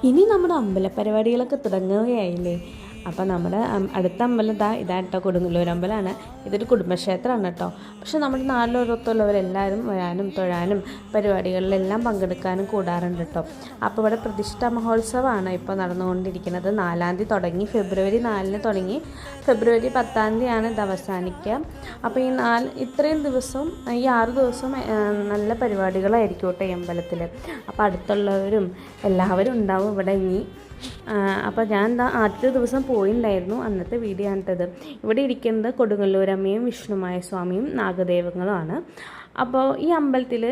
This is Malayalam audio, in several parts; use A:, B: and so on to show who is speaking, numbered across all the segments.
A: ഇനി നമ്മുടെ അമ്പലപരിപാടികളൊക്കെ തുടങ്ങുകയായില്ലേ. അപ്പോൾ നമ്മുടെ അടുത്ത അമ്പലം ഇതാണ് കേട്ടോ, കൊടുങ്ങല്ലൂർ അമ്പലമാണ്. ഇതൊരു കുടുംബക്ഷേത്രമാണ് കേട്ടോ. പക്ഷെ നമ്മുടെ നാട്ടിലൊരൊത്തുള്ളവരെല്ലാവരും വരാനും തൊഴാനും പരിപാടികളിലെല്ലാം പങ്കെടുക്കാനും കൂടാറുണ്ട് കേട്ടോ. അപ്പോൾ ഇവിടെ പ്രതിഷ്ഠാ മഹോത്സവമാണ് ഇപ്പോൾ നടന്നുകൊണ്ടിരിക്കുന്നത്. 4-ാം തീയതി തുടങ്ങി, ഫെബ്രുവരി 4-ന് തുടങ്ങി, ഫെബ്രുവരി 10-ാം തീയതിയാണ് ഇത് അവസാനിക്കുക. അപ്പോൾ ഇത്രയും ദിവസം, ഈ 6 ദിവസം നല്ല പരിപാടികളായിരിക്കും കേട്ടോ ഈ അമ്പലത്തിൽ. അപ്പോൾ അടുത്തുള്ളവരും എല്ലാവരും ഉണ്ടാവും ഇവിടെ ഇനി. അപ്പോൾ ഞാൻ ആദ്യത്തെ ദിവസം പോയിട്ടുണ്ടായിരുന്നു. അന്നത്തെ വീഡിയോ ആണിട്ടത്. ഇവിടെ ഇരിക്കുന്നത് കൊടുങ്ങല്ലൂരമ്മയും വിഷ്ണുമായ സ്വാമിയും നാഗദേവങ്ങളുമാണ്. അപ്പോൾ ഈ അമ്പലത്തിൽ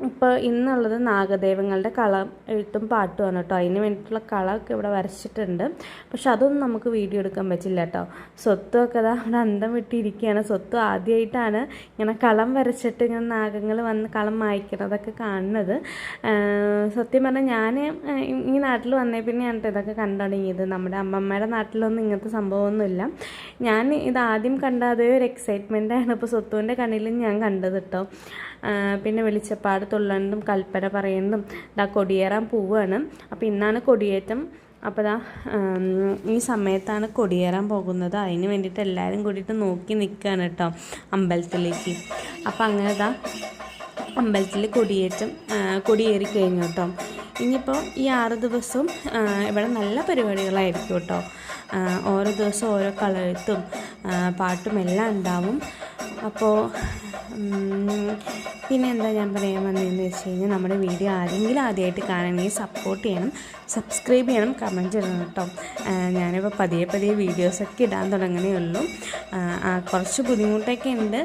A: ഇപ്പോൾ ഇന്നുള്ളത് നാഗദേവങ്ങളുടെ കളം എഴുത്തും പാട്ടുമാണ് കേട്ടോ. അതിന് വേണ്ടിയിട്ടുള്ള കളമൊക്കെ ഇവിടെ വരച്ചിട്ടുണ്ട്. പക്ഷെ അതൊന്നും നമുക്ക് വീഡിയോ എടുക്കാൻ പറ്റില്ല കേട്ടോ. സ്വത്തുമൊക്കെ അവിടെ അന്തം വിട്ടിരിക്കുകയാണ്. സ്വത്ത് ആദ്യമായിട്ടാണ് ഇങ്ങനെ കളം വരച്ചിട്ട് ഇങ്ങനെ നാഗങ്ങൾ വന്ന് കളം മായ്ക്കണതൊക്കെ കാണുന്നത്. സത്യം പറഞ്ഞാൽ ഞാൻ ഈ നാട്ടിൽ വന്നേ പിന്നെയാണ് ഇതൊക്കെ കണ്ടു തുടങ്ങിയത്. നമ്മുടെ അമ്മമ്മയുടെ നാട്ടിലൊന്നും ഇങ്ങനത്തെ സംഭവമൊന്നുമില്ല. ഞാൻ ഇതാദ്യം കണ്ട അതേ ഒരു എക്സൈറ്റ്മെൻറ്റാണ് ഇപ്പോൾ സ്വത്തുവിൻ്റെ കണ്ണിലും ഞാൻ കണ്ടത് കേട്ടോ. പിന്നെ വെളിച്ചപ്പാട് തുള്ളണതും കൽപ്പന പറയുന്നതും കൊടിയേറാൻ പോവുകയാണ്. അപ്പോൾ ഇന്നാണ് കൊടിയേറ്റം. അപ്പോൾ ഈ സമയത്താണ് കൊടിയേറാൻ പോകുന്നത്. അതിന് വേണ്ടിയിട്ട് എല്ലാവരും കൂടിയിട്ട് നോക്കി നിൽക്കുകയാണ് കേട്ടോ അമ്പലത്തിലേക്ക്. അപ്പോൾ അങ്ങനെ അമ്പലത്തിൽ കൊടിയേറി കഴിഞ്ഞു കേട്ടോ. ഇനിയിപ്പോൾ ഈ 6 ദിവസവും ഇവിടെ നല്ല പരിപാടികളായിരിക്കും കേട്ടോ. ഓരോ ദിവസം ഓരോ കളയെഴുത്തും പാട്ടും എല്ലാം ഉണ്ടാവും. അപ്പോൾ പിന്നെ എന്താ ഞാൻ പറയാൻ വന്നതെന്ന് വെച്ച് കഴിഞ്ഞാൽ, നമ്മുടെ വീഡിയോ ആദ്യമായിട്ട് കാണണമെങ്കിൽ സപ്പോർട്ട് ചെയ്യണം, സബ്സ്ക്രൈബ് ചെയ്യണം, കമൻറ്റ് ചെയ്യണം കേട്ടോ. ഞാനിപ്പോൾ പതിയെ വീഡിയോസൊക്കെ ഇടാൻ തുടങ്ങണേ ഉള്ളൂ. കുറച്ച് ബുദ്ധിമുട്ടൊക്കെ ഉണ്ട്.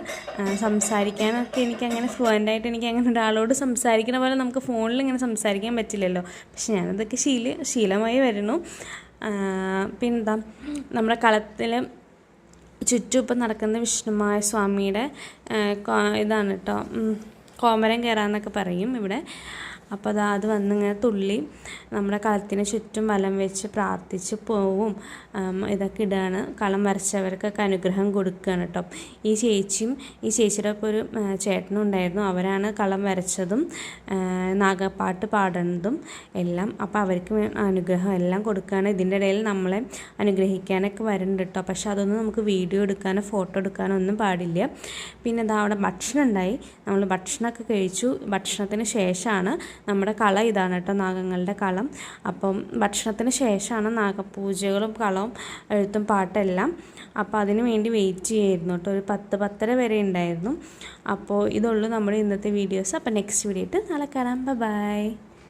A: സംസാരിക്കാനൊക്കെ എനിക്കങ്ങനെ ഫ്ലുവൻ്റായിട്ട് എനിക്കങ്ങനെ ഒരാളോട് സംസാരിക്കുന്ന പോലെ നമുക്ക് ഫോണിൽ ഇങ്ങനെ സംസാരിക്കാൻ പറ്റില്ലല്ലോ. പക്ഷെ ഞാനതൊക്കെ ശീലമായി വരുന്നു. പിന്നെന്താ, നമ്മുടെ കളത്തിൽ ചുറ്റും ഇപ്പം നടക്കുന്ന വിഷ്ണുമായ സ്വാമിയുടെ ഇതാണ് കേട്ടോ, കോമരം കയറാന്നൊക്കെ പറയും ഇവിടെ. അപ്പോൾ അത് വന്നിങ്ങനെ തുള്ളി നമ്മുടെ കളത്തിന് ചുറ്റും വലം വെച്ച് പ്രാർത്ഥിച്ച് പോവും. ഇതൊക്കെ ഇടുകയാണ്. കളം വരച്ചവർക്കൊക്കെ അനുഗ്രഹം കൊടുക്കുകയാണ് കേട്ടോ. ഈ ചേച്ചിയുടെ ഒപ്പം ഒരു ചേട്ടനും ഉണ്ടായിരുന്നു. അവരാണ് കളം വരച്ചതും നാഗപ്പാട്ട് പാടുന്നതും എല്ലാം. അപ്പോൾ അവർക്ക് അനുഗ്രഹം എല്ലാം കൊടുക്കുകയാണ്. ഇതിൻ്റെ ഇടയിൽ നമ്മളെ അനുഗ്രഹിക്കാനൊക്കെ വരുന്നുണ്ട് കേട്ടോ. പക്ഷെ അതൊന്നും നമുക്ക് വീഡിയോ എടുക്കാനോ ഫോട്ടോ എടുക്കാനോ ഒന്നും പാടില്ല. പിന്നെ അവിടെ ഭക്ഷണം ഉണ്ടായി. നമ്മൾ ഭക്ഷണമൊക്കെ കഴിച്ചു. ഭക്ഷണത്തിന് ശേഷമാണ് നമ്മുടെ കളം ഇതാണ് കേട്ടോ, നാഗങ്ങളുടെ കളം. അപ്പം ഭക്ഷണത്തിന് ശേഷമാണ് നാഗപൂജകളും കളവും എഴുത്തും പാട്ടെല്ലാം. അപ്പോൾ അതിന് വേണ്ടി വെയിറ്റ് ചെയ്യായിരുന്നു കേട്ടോ. ഒരു 10-10:30 വരെ ഉണ്ടായിരുന്നു. അപ്പോൾ ഇതുള്ളൂ നമ്മുടെ ഇന്നത്തെ വീഡിയോസ്. അപ്പോൾ നെക്സ്റ്റ് വീഡിയോ ആയിട്ട് നാളെ കാണാം. ബൈ.